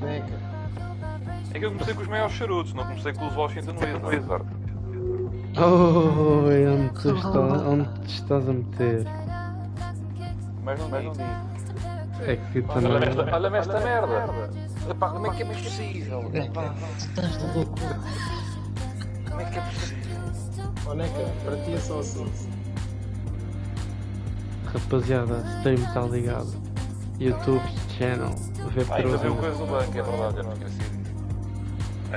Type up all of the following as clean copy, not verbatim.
Neca. É que eu comecei com os maiores charutos, não comecei com os Washington Wizards. Oh, onde te estás a meter? Mas não digo. É que também. Olha-me esta merda. Epá, como é que é possível? Epá, Estás louco? como é que é possível? Oh, Neca, para ti é só assim. Rapaziada, stream está ligado. YouTube channel. Ainda viu Vep coisa do banco, é verdade, eu não esqueci.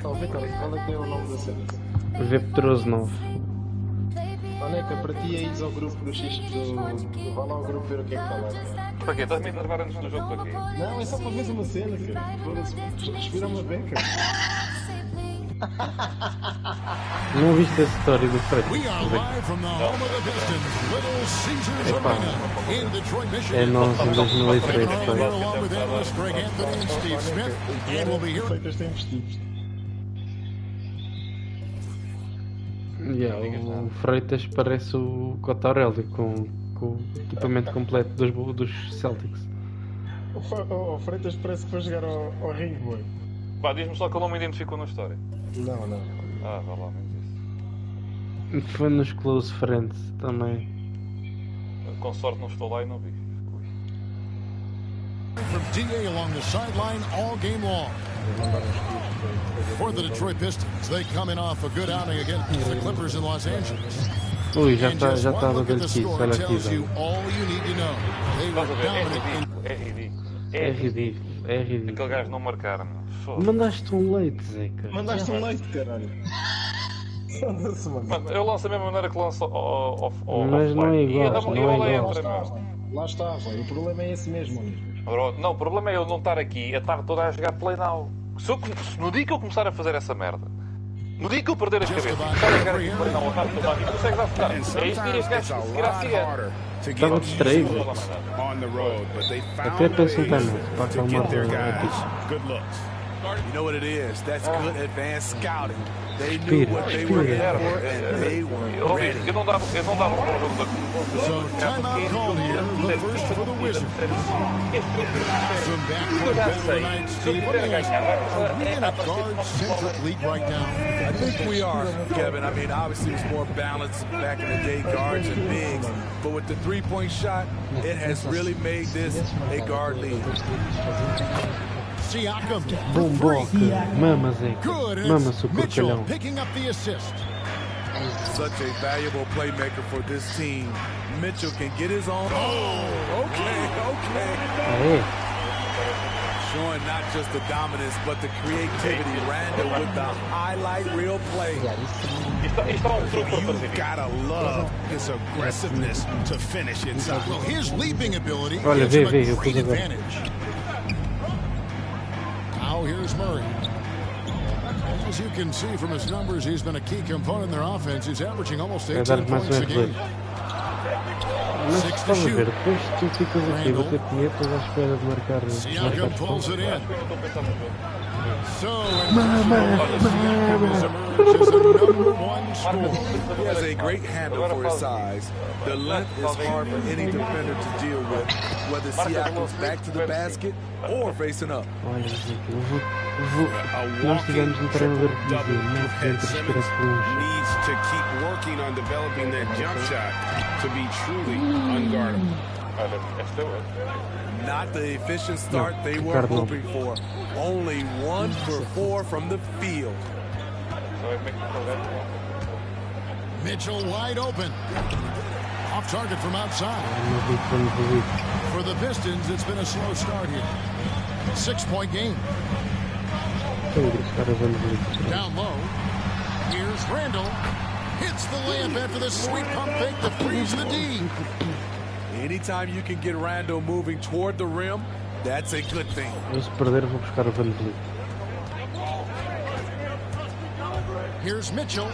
Oh, Vitor, qual é que é o nome da cena? Vep 9. Oh, Neca, para ti é ir ao grupo do X do... Vá lá ao grupo ver o que é que está lá. Para quê? Estás-me a enervar antes do jogo para quê? Não, é só para ver uma cena, cara. Respira uma beca. Não viste a história do Fred? Epá, é nós em 2003. Feitas têm vestidos. Yeah, o Freitas parece o Cotarelli com o equipamento completo dos Celtics. O Freitas parece que foi jogar ao ringue, boy. Pá, diz-me só que ele não me identificou na história. Não. Ah, vá lá, menos isso. Foi nos Close Friends também. Com sorte não estou lá e não vi. From DA along the sideline all game long. For the Detroit Pistons, they coming off a good outing against the Clippers in Los Angeles. Ui, já está a bater aqui, olha aqui. Tells you all you need to know. They Estás a were ver? dominant. É ridículo. É ridículo. Aquele gajo não marcar, meu. Foda-se. Mandaste um leite, Zeca. Mandaste um leite, caralho. Foda-se, mano. Mano, eu lanço da mesma maneira que lanço ao Mas não é igual, e não é ela igual. entra, meu. Lá está, boy. O problema é esse mesmo, amigo. Não, o problema é eu não estar aqui, é estar toda a jogar play now. Se no dia que eu começar a fazer essa merda, no dia que eu perder as cabeças, começar a jogar aqui play now, a estar toda a consegues acertar. É isso que este gajo seguir a seguir. Estava distraído. Até penso em timeout para acalmar aqui. You know what it is? That's good advanced scouting. They knew Respira, what they were in respira. for and they were ready. Eu não dava para o jogo da So timeout called here, the first for the Wizards. From backcourt battle tonight, Steve, let me ask you, are we in a guard-centric league right now? I think we are, Kevin. I mean, obviously it was more balanced back in the day, guards and bigs. But with the three-point shot, it has really made this a guard league. Siakam Bom for boca, three. mama Zeca, Good, and mama it's seu Mitchell porcalhão. picking up the assist. Such a valuable playmaker for this team. Mitchell can get his own. Oh, okay. Aê, Showing not just the dominance, but the creativity. Randall with the highlight reel play. Isto é truque para fazer isso. Gotta love his aggressiveness to finish inside. Well, his leaping ability Olha, gives him vê, a eu great pus agora. advantage. Now here's Murray. As you can see from his numbers, he's been a key component in their offense. He's averaging almost vai dar 18 mais points a um game. erro. Mas estás a ver, depois tu ficas aqui a bater punhetas à espera de marcar Siakam pulls it in. So, He has a great handle for his size. The length is hard for any defender to deal with, whether Siakam's back to the basket or facing up. Olha, Zeca, nós tivemos um treinador que dizia, não tenta respirar por needs to keep working on developing that jump shot to be truly unguardable. Olha, esta é outra. Not the efficient start they were Ricardo. hoping for. Only 1 for 4 from the field. Só é como é que o gajo. Mitchell wide open. Off target from outside. For the Pistons, it's been a slow start here. 6-point game. Down low. Here's Randall. Hits the layup after the sweet pump fake to freeze the D. Anytime you can get Randall moving toward the rim, that's a good thing. Eu se perder vou buscar o Van Vliet. Here's Mitchell.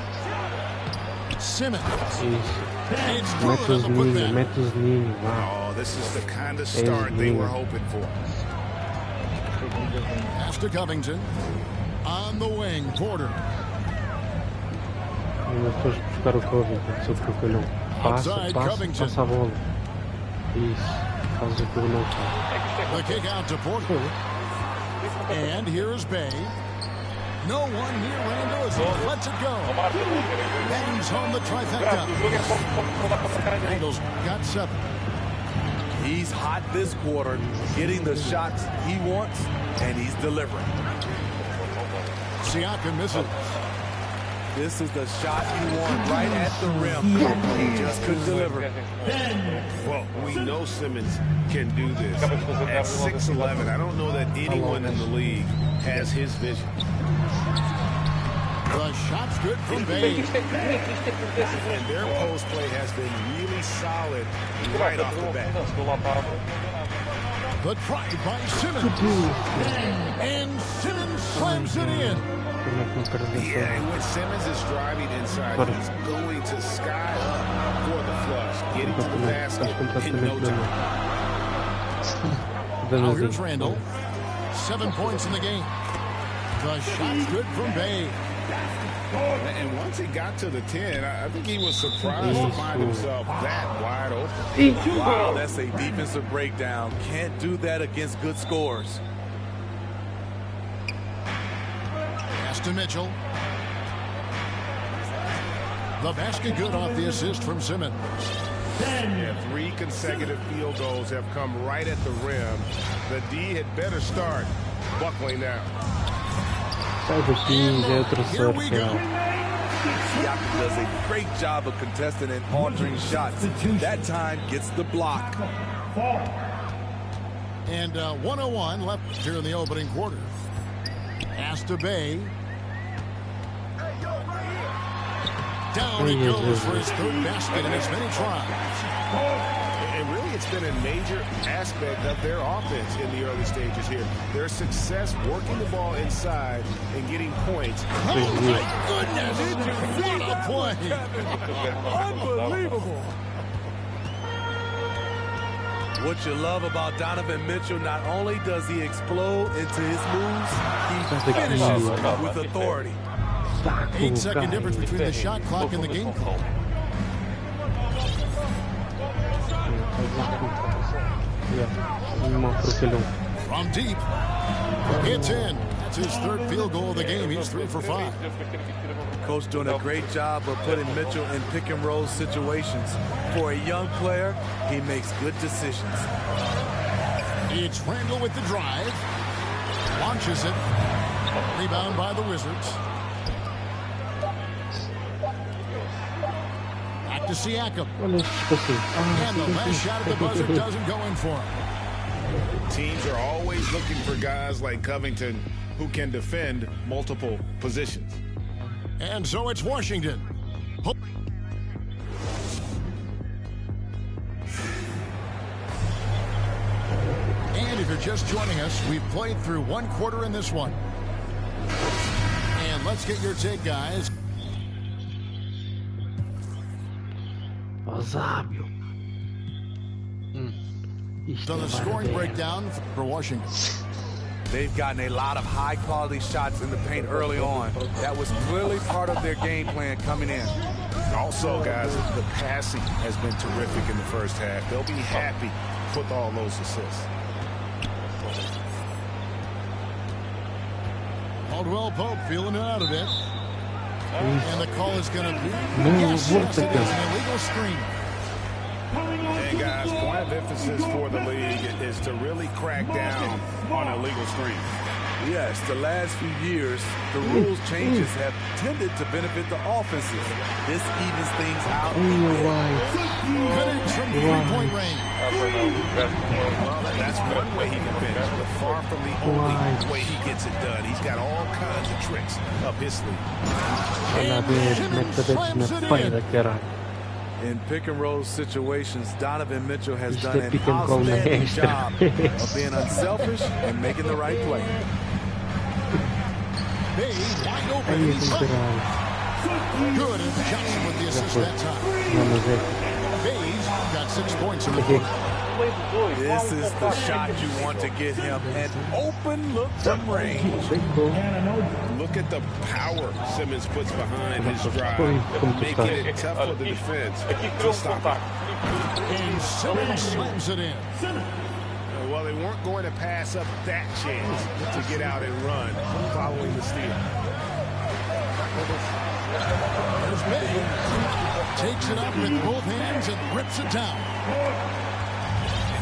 Simmons. Isso. It's Mete good os on the putback. mete os ninhos, vá. Oh, this is the kind of start they were hoping for. Pass to Covington. On the wing, Porter. Ainda depois buscar o Covington, seu porcalhão. Passa a bola. Isso. Faz o que eu não faço. The kick out to Porter. And here's Bay. No one near Randall as he lets it go. Bangs home the trifecta. Randall's got 7. He's hot this quarter, getting the shots he wants, and he's delivering. Siakam misses. This is the shot you want right at the rim. He just couldn't deliver. Well, we know Simmons can do this. At 6'11", I don't know that anyone in the league has his vision. The shot's good from Bay. And their post play has been really solid right off the bat. The try by Simmons. And Simmons slams it in. Yeah, and when Simmons is driving inside, he's going to sky up for the flush, getting to the basket in no time. Now here's Randall. 7 points in the game. The shot's good from Bay. And once he got to the 10, I think he was surprised to find himself that wide open. Wow, that's a defensive breakdown. Can't do that against good scores. To Mitchell. The basket good off the assist from Simmons. Yeah, 3 consecutive field goals have come right at the rim. The D had better start buckling down. Here we go. Siakam does a great job of contesting and altering shots. That time gets the block. And 1:01 left here in the opening quarter. Pass to Bay. Down he goes for his 3rd basket in as many tries. And really, it's been a major aspect of their offense in the early stages here. Their success working the ball inside and getting points. Oh, my goodness. What a play. Unbelievable. What you love about Donovan Mitchell, not only does he explode into his moves, he finishes with authority. 8-second difference between the shot clock and the game clock. From deep, it's in. That's his 3rd field goal of the game. He's 3 for 5. Coach doing a great job of putting Mitchell in pick and roll situations. For a young player, he makes good decisions. It's Randall with the drive. Launches it. Rebound by the Wizards. Back to Siakam. And the last shot at the buzzer doesn't go in for him. Teams are always looking for guys like Covington who can defend multiple positions. And so it's Washington. And if you're just joining us, we've played through 1 quarter in this one. And let's get your take, guys. So the scoring breakdown for Washington. They've gotten a lot of high-quality shots in the paint early on. That was clearly part of their game plan coming in. Also, guys, the passing has been terrific in the first half. They'll be happy with all those assists. Caldwell Pope feeling it out a bit. And the call is going to be, yes, it is an illegal screen. Hey, guys, point of emphasis for the league is to really crack down on illegal screens. Yes, the last few years, the rules changes have tended to benefit the offenses. This evens things out. Finish from 3-point range. Well, that's one way he can finish, but far from the only way he gets it done. He's got all kinds of tricks up his sleeve. In pick and roll situations, Donovan Mitchell has done an outstanding job of being unselfish and making the right play. Bay wide open. Good, and Johnson with the assist that time. Bay's got 6 points in the game. This is the shot you want to get him. An open look from range. Look at the power Simmons puts behind his drive, making it tough for the defense to stop it. And Simmons slams it in. Well, they weren't not going to pass up that chance to get out and run following the steal. There's May. Takes it up with both hands and rips it down.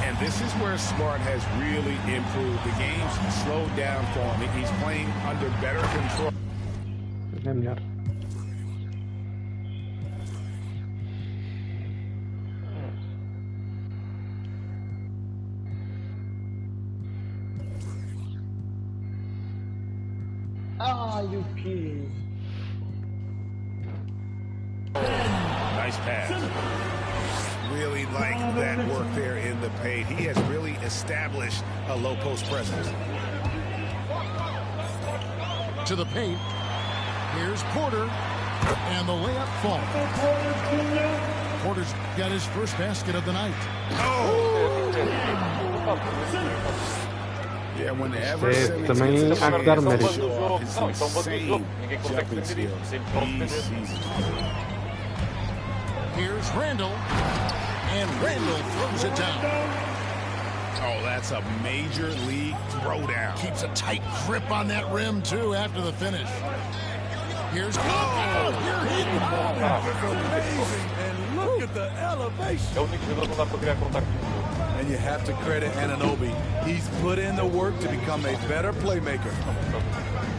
And this is where Smart has really improved. The game's slowed down for him. He's playing under better control. É melhor. Ah, you kidding? Nice pass. Really like that work there in the paint. He has really established a low post presence. To the paint. Here's Porter. And the layup falls. Porter's got his first basket of the night. Yeah, whenever também há que dar mérito. Here's Randall. And Randall throws it down. Oh, that's a major league throwdown. Keeps a tight grip on that rim, too, after the finish. Here's Cook. You're hitting hard. And look at the elevation. And you have to credit Anunoby. He's put in the work to become a better playmaker.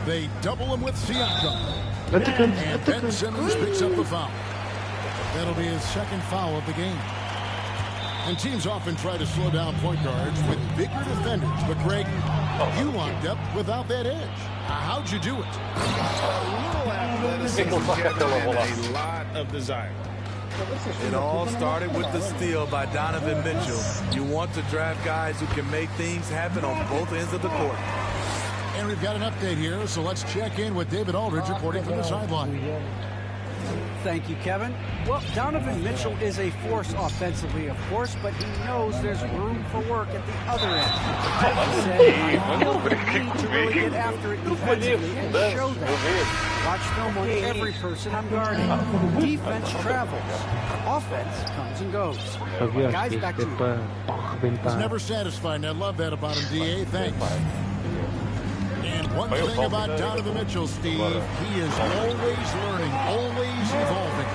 They double him with Siakam. And Ben Simmons picks up the foul. That'll be his second foul of the game. And teams often try to slow down point guards with bigger defenders. But, Greg, you wound up without that edge. How'd you do it? A little athleticism, Kevin, and a lot of desire. It all started with the steal by Donovan Mitchell. You want to draft guys who can make things happen on both ends of the court. And we've got an update here, so let's check in with David Aldridge reporting from the sideline. Thank you, Kevin. Well, Donovan Mitchell is a force offensively, of course, but he knows there's room for work at the other end. He said, I feel the need to really get after it defensively and show that. Watch film on every person I'm guarding. Defense travels. Offense comes and goes. Guys, back to you. He's never satisfied, and I love that about him, D.A. Thanks. And one thing about Donovan Mitchell, Steve, he is always learning, always evolving.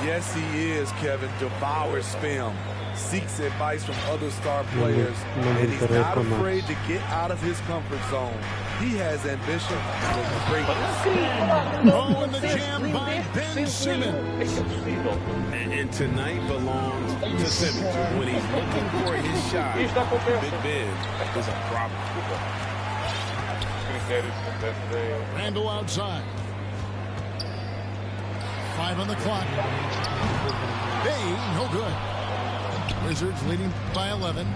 Yes, he is, Kevin. Devours film, seeks advice from other star players, and he's not afraid to get out of his comfort zone. He has ambition for greatness. Oh, and the jam by Ben Simmons. And tonight belongs to Simmons. When he's looking for his shot, Big Ben is a problem. Randall outside. 5 on the clock. Bay, no good. Wizards leading by 11.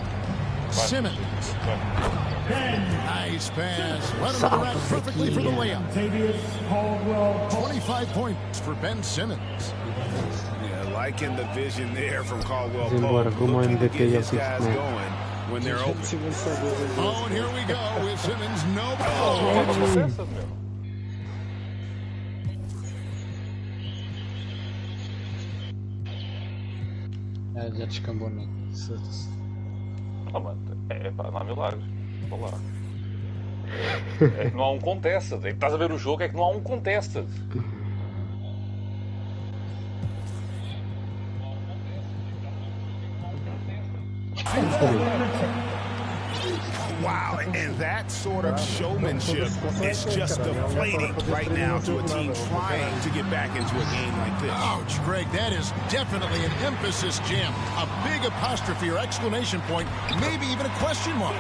Simmons. Nice pass. Let him direct perfectly for the layup. 25 points for Ben Simmons. Yeah, liking the vision there from Caldwell Embora, Pope. como Looking to MVP get his assim, guys né? going when they're open. Oh, and here we go with Simmons. No ball. Já descambou, né? Não, mano, pá, não há milagres. Vá lá. É que não há um contested. É que estás a ver o jogo, é que não há um contested. Wow, and that sort of showmanship is just deflating right now to a team trying to get back into a game like this. Ouch, Greg, that is definitely an emphasis jam. A big apostrophe or exclamation point, maybe even a question mark.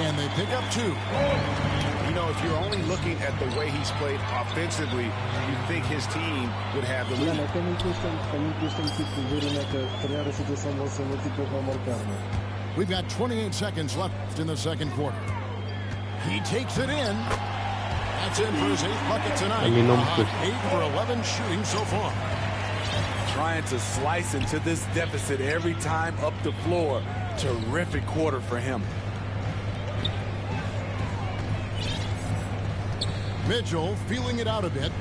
And they pick up 2. You know, if you're only looking at the way he's played offensively, you think his team would have the lead. We've got 28 seconds left in the second quarter. He takes it in. That's in for his 8th bucket tonight. 8 for 11 shooting so far. Trying to slice into this deficit every time up the floor. Terrific quarter for him. Mitchell feeling it out a bit.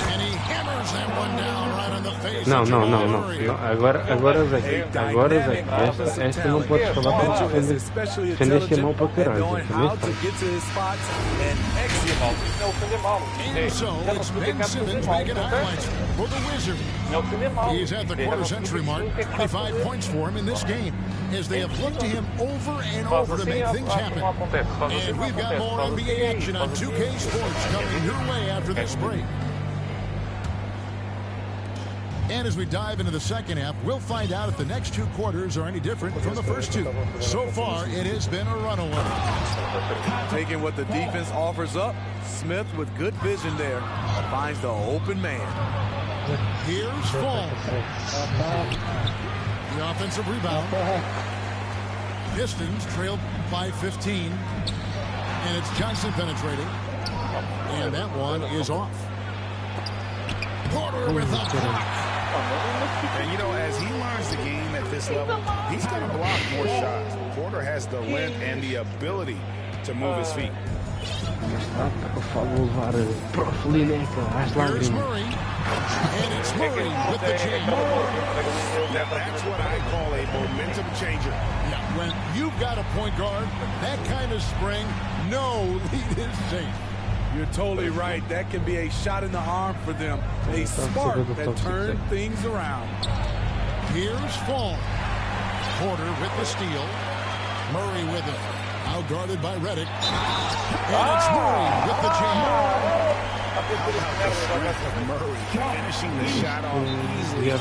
And he hammers that one down right on the face. Não. Agora, Zé. Esta não podes falar para defender mal para o caralho. And so it's Ben Simmons making highlights for the Wizards. He's at the quarter century mark. 25 points for him in this game as they have looked to him over and over to make things happen. And we've got more NBA action on 2K Sports coming your way after this break. And as we dive into the second half, we'll find out if the next two quarters are any different from the first two. So far, it has been a runaway. Taking what the defense offers up, Smith with good vision there finds the open man. Here's Fall. The offensive rebound. Pistons trailed by 15. And it's Johnson penetrating. And that one is off. Porter with a block. And, you know, as he learns the game at this level, he's going to block more shots. Porter has the length and the ability to move his feet. Here's Murray. And it's Murray with the jam. That's what I call a momentum changer. Yeah, when you've got a point guard, that kind of spring, no lead is safe. You're totally right. That can be a shot in the arm for them. A spark that turned things around. Here's Fall. Porter with the steal. Murray with it. Now guarded by Redick. And it's Murray with the jam. Murray finishing the shot off easily.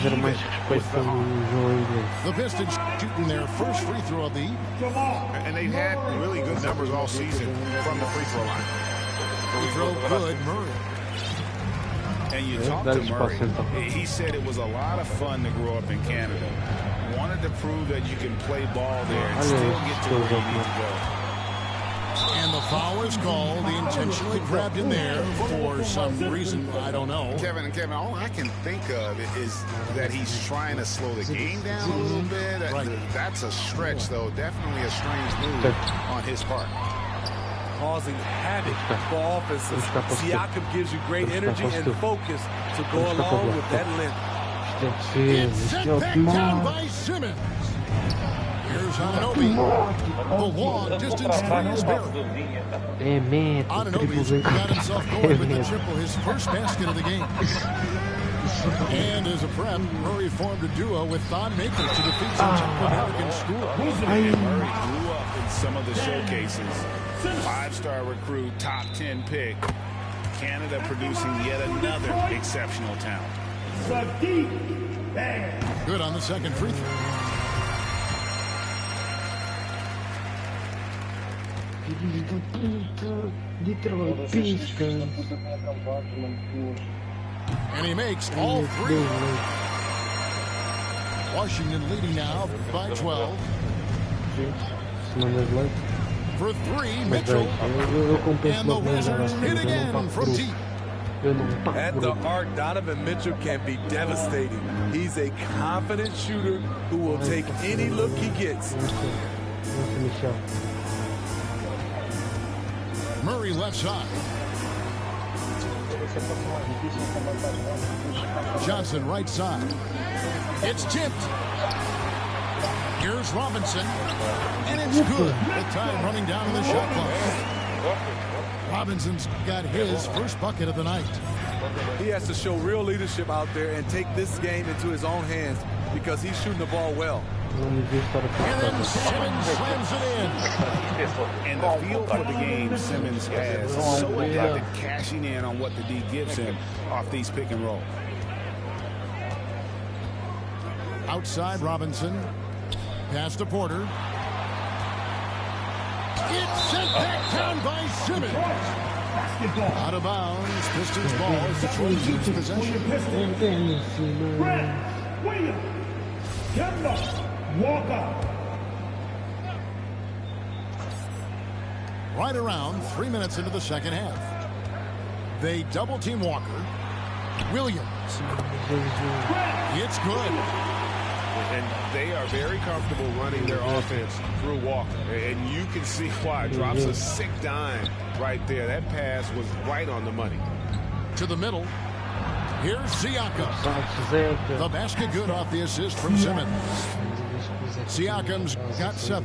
The Pistons shooting their first free throw of the evening. And they've had really good numbers all season from the free throw line. Free throw good, Murray. And you talk to Murray, he said it was a lot of fun to grow up in Canada. Wanted to prove that you can play ball there and still get to where you need to go. And the foul is called. He intentionally grabbed him there for some reason. I don't know. Kevin, all I can think of is that he's trying to slow the game down a little bit. Right. That's a stretch, though. Definitely a strange move on his part. Causing havoc for offenses. Siakam gives you great energy and focus to go along with that length. It's set back down by Simmons. Here's Anunoby. The long distance three is buried. Anunoby's got himself going with the triple, his first basket of the game. And as a prep, Murray formed a duo with Thon Maker to defeat some Czech American school. Murray grew up in some of the showcases. 5-star recruit, top 10 pick. Canada producing yet another exceptional talent. Good on the second free throw. And he makes all three. Washington leading now by 12. For three, Mitchell. And the Wizards hit again from deep. At the arc, Donovan Mitchell can be devastating. He's a confident shooter who will take any look he gets. Murray left side. Johnson right side. It's tipped. Here's Robinson. And it's good. The time running down in the shot clock. Robinson's got his first bucket of the night. He has to show real leadership out there and take this game into his own hands because he's shooting the ball well. And then Simmons slams it in. And the feel for the game Simmons has is so adept at cashing in on what the D gives him off these pick and roll. Outside Robinson. Pass to Porter. It's sent back down by Simmons. Out of bounds. Pistons ball as Detroit keeps possession. Right around 3 minutes into the second half. They double team Walker. Williams. It's good. And they are very comfortable running their offense through Walker. And you can see why. Drops a sick dime right there. That pass was right on the money. To the middle. Here's Siakam. The basket good off the assist from Simmons. Siakam's got 7.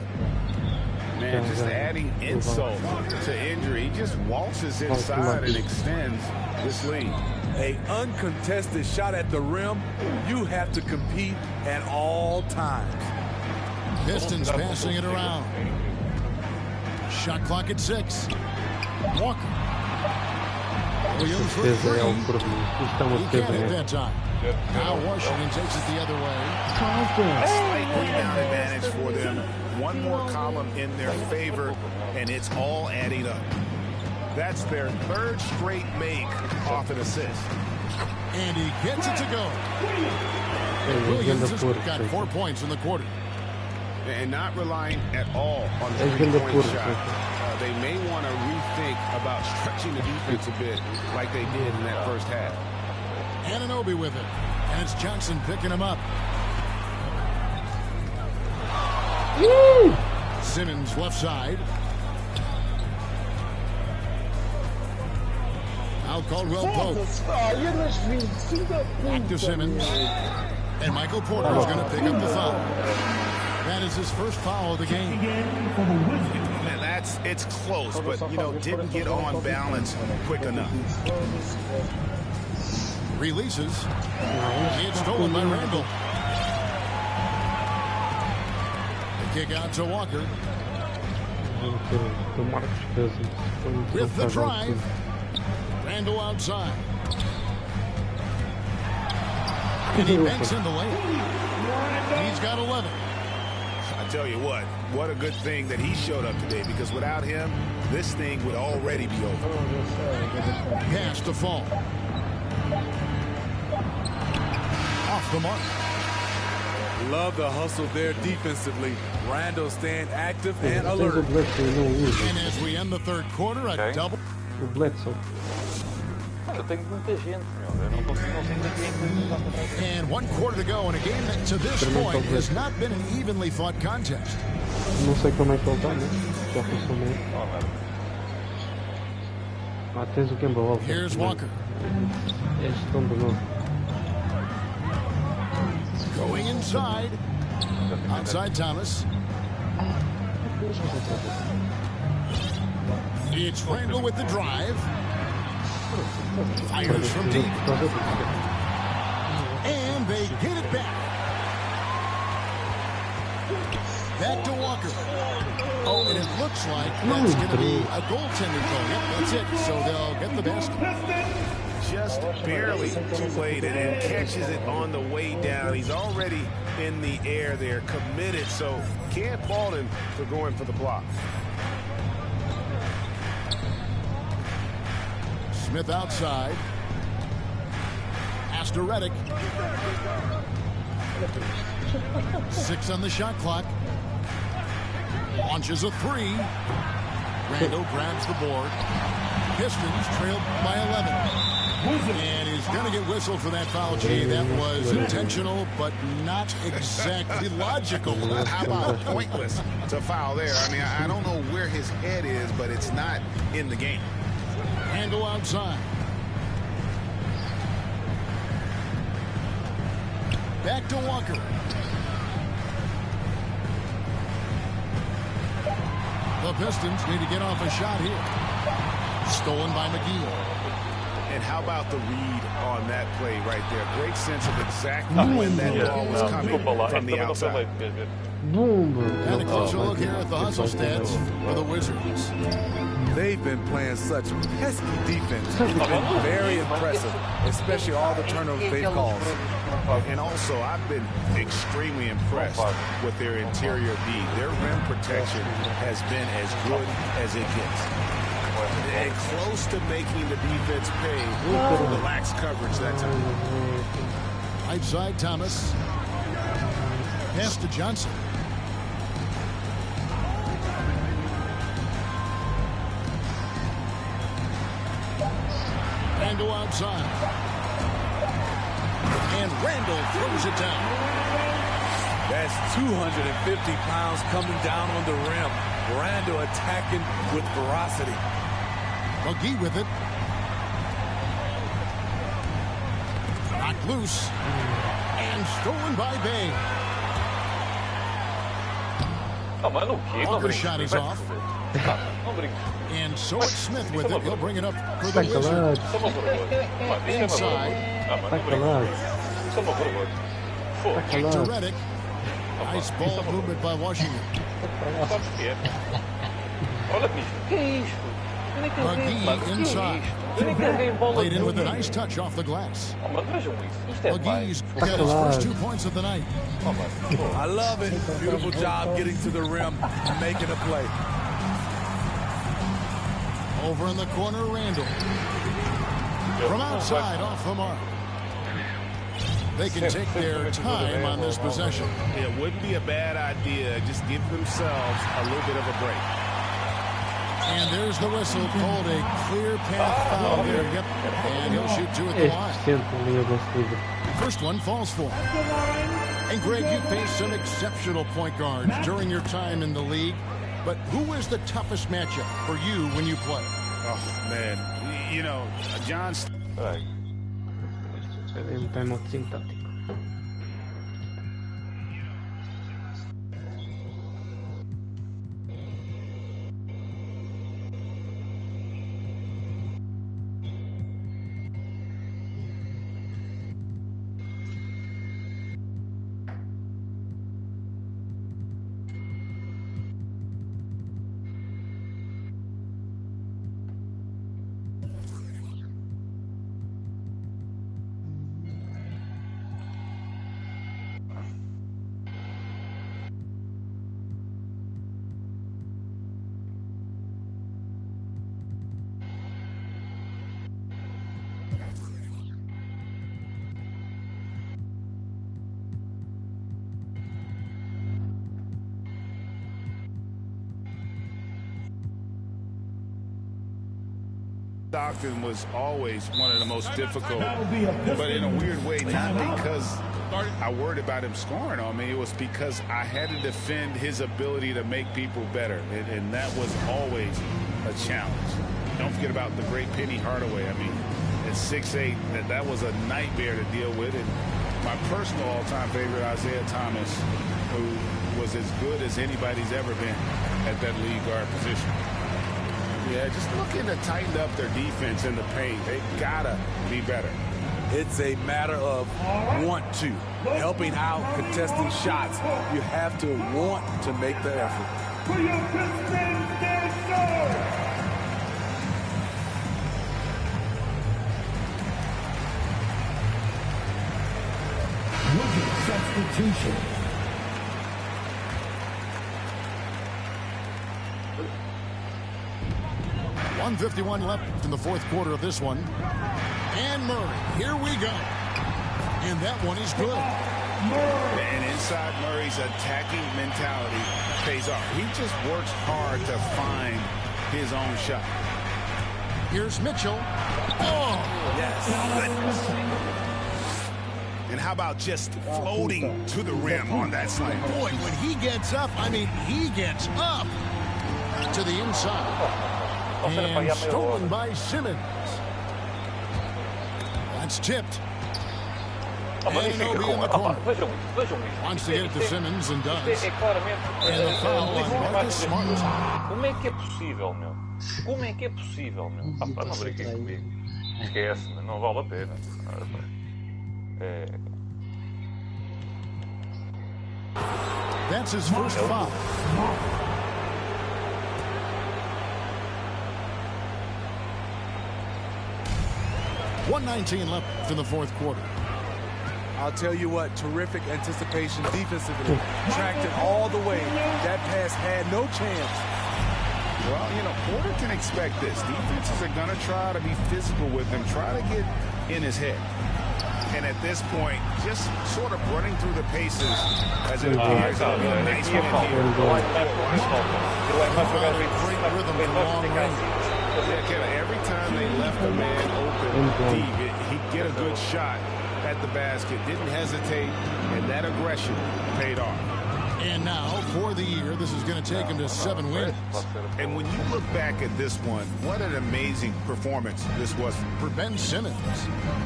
Man, just adding insult to injury. He just waltzes inside and extends this lead. An uncontested shot at the rim, you have to compete at all times. Pistons passing it around. Shot clock at 6. Walker. Williams for 3. He can't hit that time. Now Washington takes it the other way. A slight rebound advantage for them. One more column in their favor, and it's all adding up. That's their 3rd straight make off an assist. And he gets it to go. Williams has got 4 points in the quarter. And not relying at all on the three-point shot. They may want to rethink about stretching the defense a bit like they did in that first half. Anunoby with it. And it's Johnson picking him up. Woo! Simmons left side. Now Caldwell Pope. Back to Simmons. And Michael Porter is going to pick up the foul. That is his first foul of the game. And it's close, but, didn't get on balance quick enough. Releases. It's stolen by Randall. The kick out to Walker. With the drive. Randall outside. And he banks in the lane. He's got 11. I tell you what a good thing that he showed up today, because without him, this thing would already be over. Pass to Fall. Off the mark. Love the hustle there defensively. Randall staying active and alert. And as we end the 3rd quarter, a double. Eu tenho muita gente, meu. Eu não consigo aqui. And 1 quarter to go in a game that to this point has not been an evenly fought contest. Não sei como é que ele está, né? Já passou meio. Ah, tens o Kemba Walker. Here's Walker. Este tão de novo. Going inside. Outside Thomas. It's Randall with the drive. Fires from deep. And they get it back. Back to Walker. Oh, and it looks like that's going to be a goaltender call. Yep, that's it. So they'll get the basket. Just barely too late, and then catches it on the way down. He's already in the air there, committed, so can't fault him for going for the block. Smith outside. Pass to Redick. 6 on the shot clock. Launches a 3. Randall grabs the board. Pistons trailed by 11. And he's going to get whistled for that foul. Gee, that was intentional, but not exactly logical. How about pointless to foul there? I mean, I don't know where his head is, but it's not in the game. Randall outside. Back to Walker. The Pistons need to get off a shot here. Stolen by McGee. And how about the read on that play right there? Great sense of exactly when that ball was coming from the outside. And a closer look here at the hustle stats for the Wizards. They've been playing such pesky defense. It's been very impressive, especially all the turnovers they've caused. And also, I've been extremely impressed with their interior D. Their rim protection has been as good as it gets. And close to making the defense pay for the lax coverage that time. Right side, Thomas. Pass to Johnson. Randall outside. And Randall throws it down. That's 250 pounds coming down on the rim. Randall attacking with ferocity. McGee with it. Knocked loose. And stolen by Bay. Oh, mano, o quê? Walker's shot is off. Não brinco. And so it's Smith with it. He'll bring it up for the Wizards. Isso é uma vergonha. Mano, isso é uma vergonha. Ah, mano, não brinco. Isso é uma vergonha. Fogo. To Redick. Nice ball movement by Washington. Sabes o que é? Olha isto. Que é isto? Eu nem McGee inside. Eu nem carreguei bola. Played in with a nice touch off the glass. Oh, mano, vejam isso. Isto é McGee's demais. got his first 2 points of the night. Oh, mano. I love it. Beautiful job getting to the rim and making a play. Over in the corner, Randall. From outside, off the mark. They can take their time on this possession. It wouldn't be a bad idea. Just give themselves a little bit of a break. And there's the whistle, called a clear path foul there. Yep. And he'll shoot 2 at the line. First one falls for him. And Greg, you faced some exceptional point guards during your time in the league. But who is the toughest matchup for you when you play? Oh, man. You know, John... Un timeout sintático. Stockton was always one of the most difficult, but in a weird way, not because I worried about him scoring on me. It was because I had to defend his ability to make people better, and that was always a challenge. Don't forget about the great Penny Hardaway. I mean, at 6'8", that was a nightmare to deal with. And my personal all-time favorite, Isaiah Thomas, who was as good as anybody's ever been at that lead guard position. Yeah, just looking to tighten up their defense in the paint. They gotta be better. It's a matter of want to. Helping out, contesting shots. You have to want to make the effort. Substitution. 1:51 left in the fourth quarter of this one. And Murray, here we go. And that one is good. And inside Murray's attacking mentality pays off. He just works hard to find his own shot. Here's Mitchell. Oh, yes. And how about just floating to the rim on that slam? Boy, when he gets up, I mean, he gets up to the inside. And stolen by Simmons. That's tipped. And it'll be in the corner. Wants to get it to Simmons and does. And the foul on Marcus Smart. Como é que é possível, meu? Como é que é possível, meu? Pá, não brinquem comigo. Esquece, não vale a pena. That's his first foul. .119 left in the fourth quarter. I'll tell you what, terrific anticipation defensively. Tracked it all the way. That pass had no chance. Well, you know, Porter can expect this. Defenses are going to try to be physical with him, try to get in his head. And at this point, just sort of running through the paces as it appears to be a nice win here. Great rhythm from long range. Yeah, Kevin, every time they left a man open deep, he'd get a good shot at the basket. Didn't hesitate, and that aggression paid off. And now, for the year, this is going to take him to 7 wins. And when you look back at this one, what an amazing performance this was. For Ben Simmons.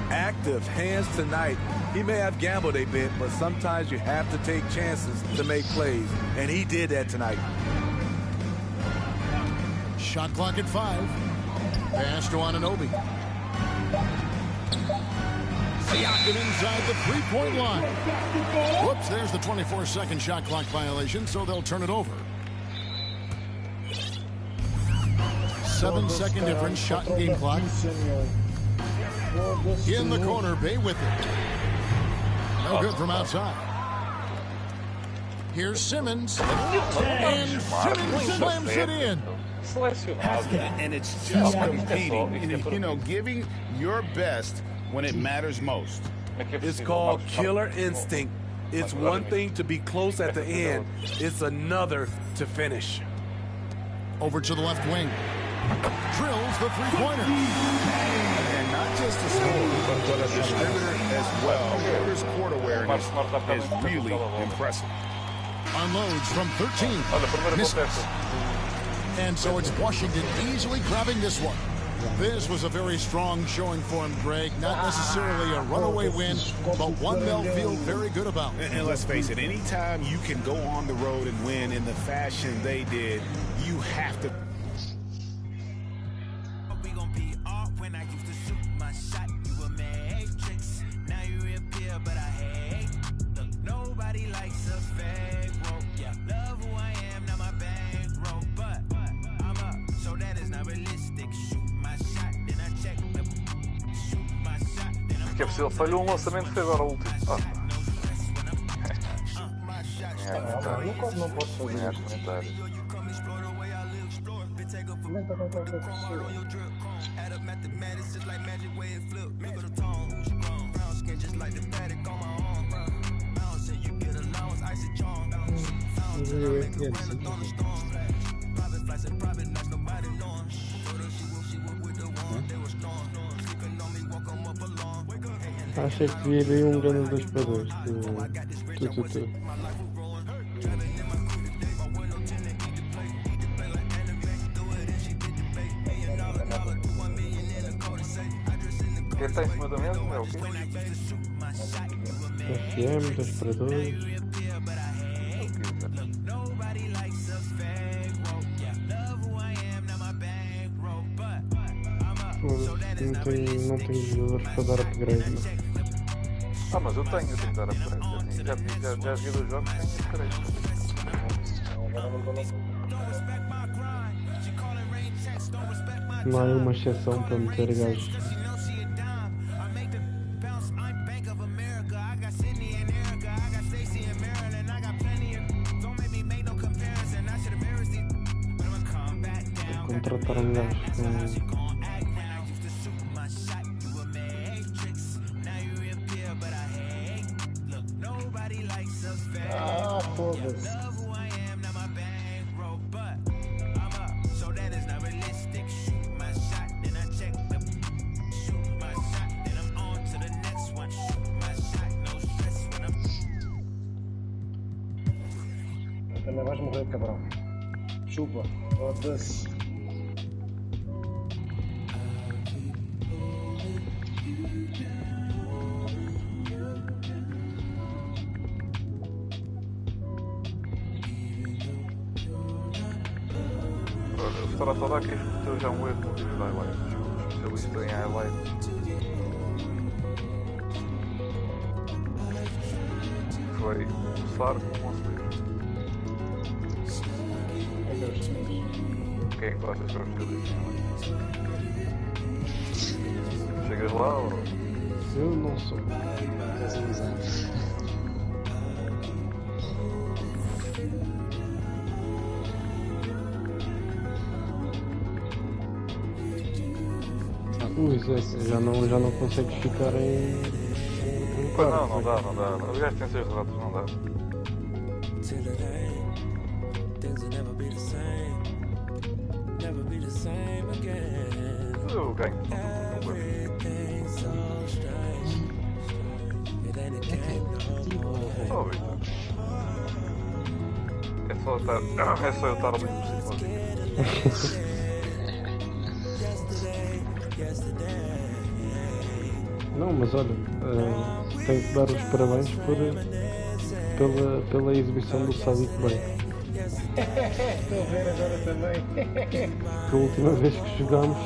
Active hands tonight. He may have gambled a bit, but sometimes you have to take chances to make plays. And he did that tonight. Shot clock at 5. Pass to Anunoby. Siakam inside the three-point line. Whoops, there's the 24-second shot clock violation, so they'll turn it over. 7-second difference, shot and game clock. In the corner, Bay with it. No good from outside. Here's Simmons. And Simmons slams it in. And it's just competing, you know, giving your best when it matters most. It's called killer instinct. It's one thing to be close at the end. It's another to finish. Over to the left wing. Drills the three-pointer. And not just a scorer, but a distributor as well. His court awareness is really impressive. Unloads from 13. Misses. And so it's Washington easily grabbing this one. This was a very strong showing for him, Greg. Not necessarily a runaway win, but one they'll feel very good about. And let's face it, anytime you can go on the road and win in the fashion they did, you have to. Que é possível, falhou um lançamento, foi agora o último. Não posso fazer isso. Achei que vi ali um grande 2 para 2. Quem está em cima da mesa é o quê? FM, 2 para 2. Não tenho jogadores para dar upgrade. Mas eu tenho que dar upgrade. Já joguei 2 jogos, tenho upgrade. Não há nenhuma exceção para meter gajos. Contratar um gajo com... Foda-se. Também vais morrer, cabrão. Chupa. Foda-se. Estará só dar que isto já um erro no vídeo de highlights. O especialista em highlights foi começar com um quem é que vocês são especialistas em highlights? Chegas lá ou... Eu não sou. Já não consegues ficar em quarto. Não dá. Os gajos têm 6 ratos, não dá. Eu ganho. Oh, Victor. É só eu estar ali por cima. Não, mas olha, tenho que dar os parabéns pela exibição do Sadik Bey. Estou a ver agora também. A última vez que jogámos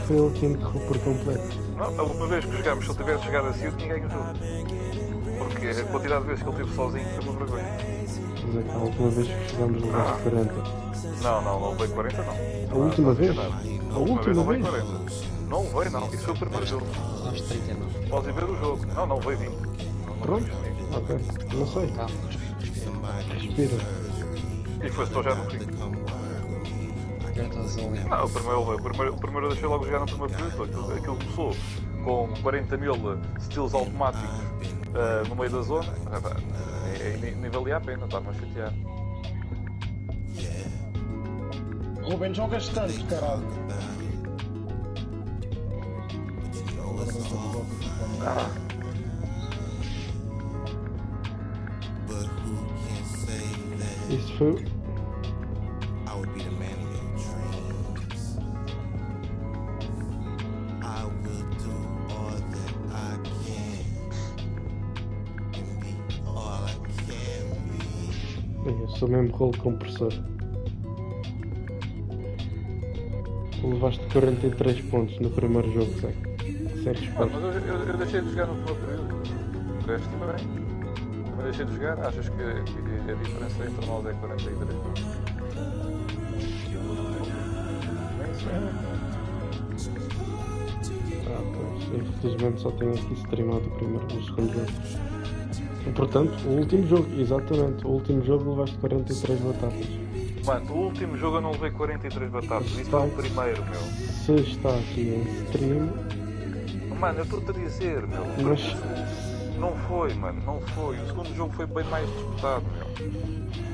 foi ele que enterrou por completo. Não, a última vez que jogámos, se ele tivesse jogado assim, eu tinha ganho o jogo. Porque a quantidade de vezes que ele esteve sozinho foi uma vergonha. Mas é que a última vez que jogámos levaste 40. Não levei 40 não. A última vez? A última vez não levei 40. Não levei não, isso foi o primeiro jogo. Aos 39. Podes ir ver o jogo. Não levei 20. Pronto? Ok, não sei. Respira. E foi só já no fim. Não, o primeiro eu deixei logo jogar no primeiro período. Aquilo começou com 40 mil steals automáticos no meio da zona. Nem valia a pena, estava-me a chatear. Ruben, jogas tanto, caralho. Isso foi. Eu sou mesmo rolo compressor. Levaste 43 pontos no primeiro jogo, Zé. Sem resposta. Mas eu deixei de jogar no primeiro período. O resto estive bem. Também deixei de jogar. Achas que a diferença entre nós é 43 pontos? Nem sei. Pois, infelizmente só tenho aqui streamado o primeiro e o segundo jogo. Portanto, o último jogo, exatamente, o último jogo levaste 43 batatas. Mano, o último jogo eu não levei 43 batatas, isso foi o primeiro, meu. Se está aqui em stream... Mano, eu estou-te a dizer, meu. Mas... Não foi, mano, não foi. O segundo jogo foi bem mais disputado, meu.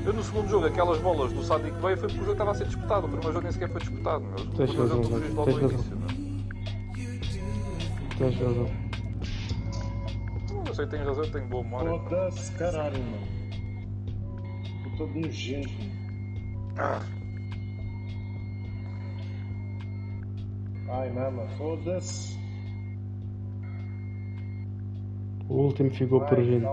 Eu no segundo jogo, aquelas bolas do Sadik veio foi porque o jogo estava a ser disputado. O primeiro jogo nem sequer foi disputado, meu. Tens razão, tens razão. Eu sei que tens razão, eu tenho boa memória. Foda-se, caralho, mano. Estou todo nojento, mano. Ai, mama, foda-se. O último ficou por 20.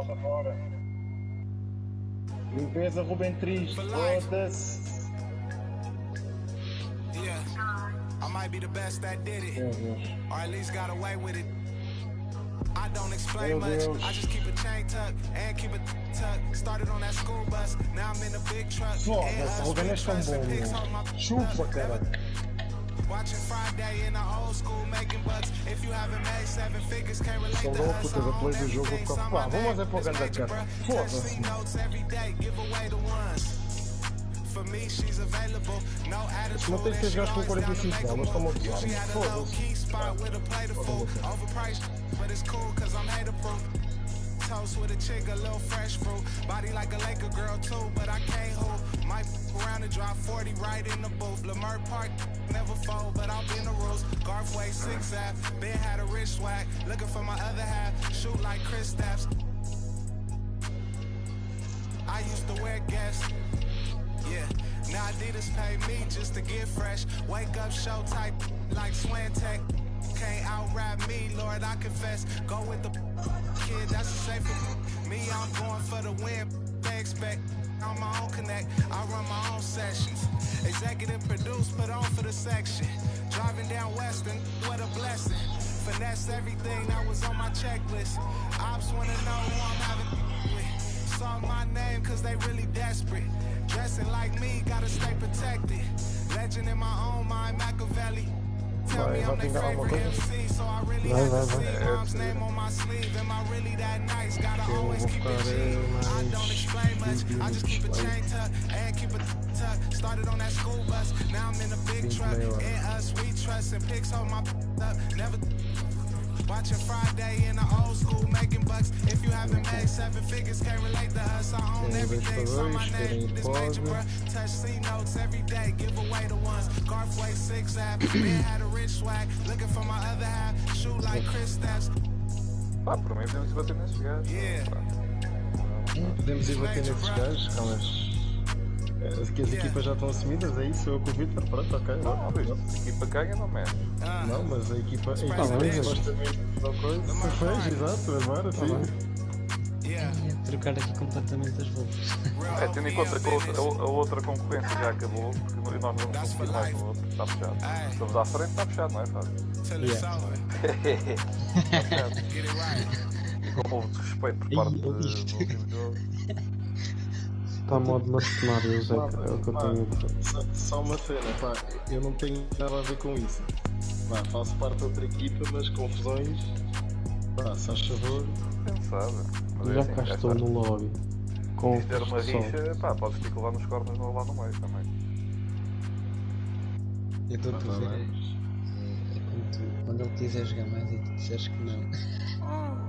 Limpeza, Ruben Triste, foda-se. Meu Deus. I don't explain much. I just keep a chain tuck and keep it tuck. Started on that school bus, now I'm in a big truck. Foda-se, Ruben é tão bom, meu. Chupa, caralho. Watching Friday in the old school making bucks. If you haven't made 7 figures, can't relate to Só puta da play do jogo, vou ficar pá, vamos fazer para o ganda cara. Foda-se. Se não tens que jogar com 45 não, mas estão a odiar. Foda-se. Toast with a chick, a little fresh fruit. Body like a Laker girl too, but I can't hoop. Might around and drop 40 right in the booth. Lamert Park never fold, but I'll be in the rules. Garfway 6 app, Ben had a rich swag. Looking for my other half, shoot like Chris Stapps. I used to wear Guess. Yeah, now Adidas pay me just to get fresh. Wake up, show type like Swantech. Can't out-rap me, Lord, I confess. Go with the kid, that's a safer. Me, I'm going for the win. They expect on my own connect. I run my own sessions. Executive produce, put on for the section. Driving down Western, what a blessing. Finesse everything that was on my checklist. Ops wanna know who I'm having with. Saw my name cause they really desperate. Dressing like me, gotta stay protected. Legend in my own mind, Machiavelli. Tell me I'm their favorite MC, so I really have to see mom's name on my sleeve. Am I really that nice? Gotta always keep it G. I don't explain much, I just keep a chain tuck and keep it tuck. Started on that school bus, now I'm in a big truck. In us, we trust and pics hold my up. Never watching Friday in the old school making bucks. If you haven't made 7 figures, can't relate to us. I own everything, so my name is major, bruh. Touch C notes every day, give away the ones. Garfway 6 app, Ben had a rich swag. Looking for my other half, shoot like Chris Stapps. Pá, por mim podemos ir bater nesses gajos. Podemos ir bater nesses gajos, calmas. Que as equipas já estão assumidas, é isso? Eu com o Vitor, pronto, ok. Não, a equipa ganha, não mexe. Não, mas a equipa supostamente não coisa. Fez, exato, agora sim. Ia trocar aqui completamente as roupas. Tendo em conta que a outra concorrência já acabou, porque nós não vamos conseguir mais no outro, está fechado. Estamos à frente, está fechado, não é fácil? Está fechado. Com o desrespeito por parte do último jogo. Está a modo mercenário, o Zeca, é o que eu tenho a dizer. Só uma cena, pá, eu não tenho nada a ver com isso. Pá, faço parte da outra equipa, mas confusões, pá, se faz favor. Pensava. Já cá estou no lobby. Com se der uma rixa, pá, podes ter que levar nos cornos ou lá no meio também. Eu dou-te a ver. É como tu, quando ele quiser jogar mais e tu disseres que não.